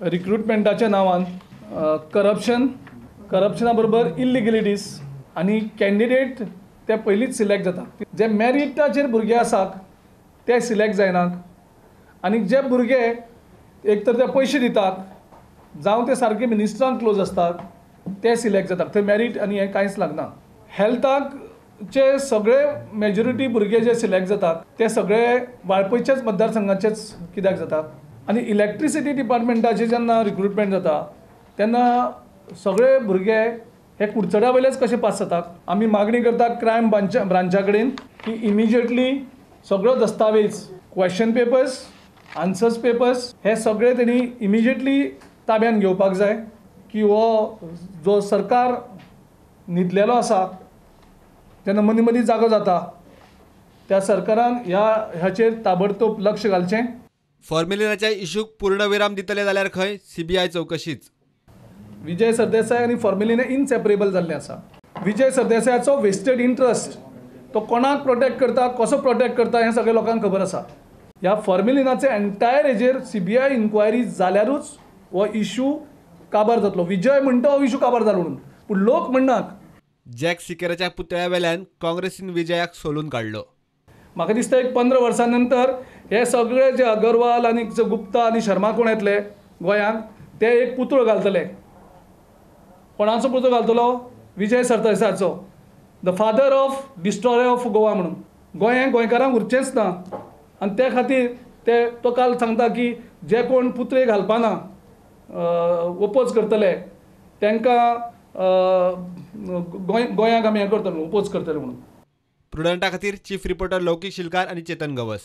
रिक्रुटमेंटाच्या नांवान करप्शना बरोबर इल्लिगलिटीज आनी कॅन्डिडेट ते पयलींच सिलेक्ट जाता. जे मॅरिटाचेर भुरगे आसात ते सिलेक्ट जायनात आनी जे भुरगे एक तर ते पयशे दितात जावं ते सारके मिनिस्टरान क्लोज असतात ते सिलेक्ट जातात. थंय मॅरीट आनी हें कांयच लागना. हेल्थाचे सगळे मेजॉरिटी भुरगे जे सिलेक्ट जातात ते सगळे वाळपयच्याच मतदारसंघाचेच कित्याक जातात. आनी इलेक्ट्रिसिटी डिपार्टमेंटाचे जेन्ना रिक्रुटमेंट जाता तेन्ना सगळे भुरगे हे कुडचड्या वयलेच कशे पास जातात. आमी मागणी करतात क्रायम ब्रांचा कडेन की इमिजिएटली सगळो दस्तावेज, क्वेश्चन पेपर्स, आन्सर्स पेपर्स हे सगळे तेणी इमिजिएटली ताब्यान घेवपाक जाय की हो जो सरकार न्हिदलेलो आसा जेन्ना मदीं मदीं जागो जाता त्या सरकारान ह्याचेर ताबडतोब लक्ष घालचें. फॉर्म्युलिनाच्या इशूक पूर्णविराम दितले जाल्यार खंय सीबीआय चौकशीच. विजय सरदेसाय आनी फॉर्म्युलिना इनसेपरेबल जाल्ले आसा. विजय सरदेसायाचो वेस्टेड इंट्रस्ट तो कोणाक प्रोटेक्ट करता, कसो प्रोटेक्ट करता हें सगळ्या लोकांक खबर आसा. ह्या फॉर्म्युलिनाचे एंटायर हेजेर सीबीआय इन्क्वायरी जाल्यारूच हो इशू काबार जातलो. विजय म्हणटा हो इशू काबार जालो म्हणून, पूण लोक म्हणनात. जॅक सिकेराच्या पुतळ्या वेल्यान काँग्रेसीन विजयाक सोलून काडलो. म्हाका दिसता एक 15 वर्सां नंतर हे सगळे जे अगरवाल आनी गुप्ता आनी शर्मा कोण येतले गोंयांत ते एक पुतळो घालतले. कोणाचो पुतळो घालतलो? विजय सरदेसायाचो, the father of destroyer of Goa म्हणून. गोंय गोंयकारांक उरचेंच ना आनी त्या खातीर तो काल सांगता की जे कोण पुतळे घालपाना ओपोज करतले तांकां गोंयांक आमी हें करतले, ओपोज करतले म्हणून. प्रुडंटा खातीर चीफ रिपोर्टर लौकीक शिलकार आनी चेतन गवस.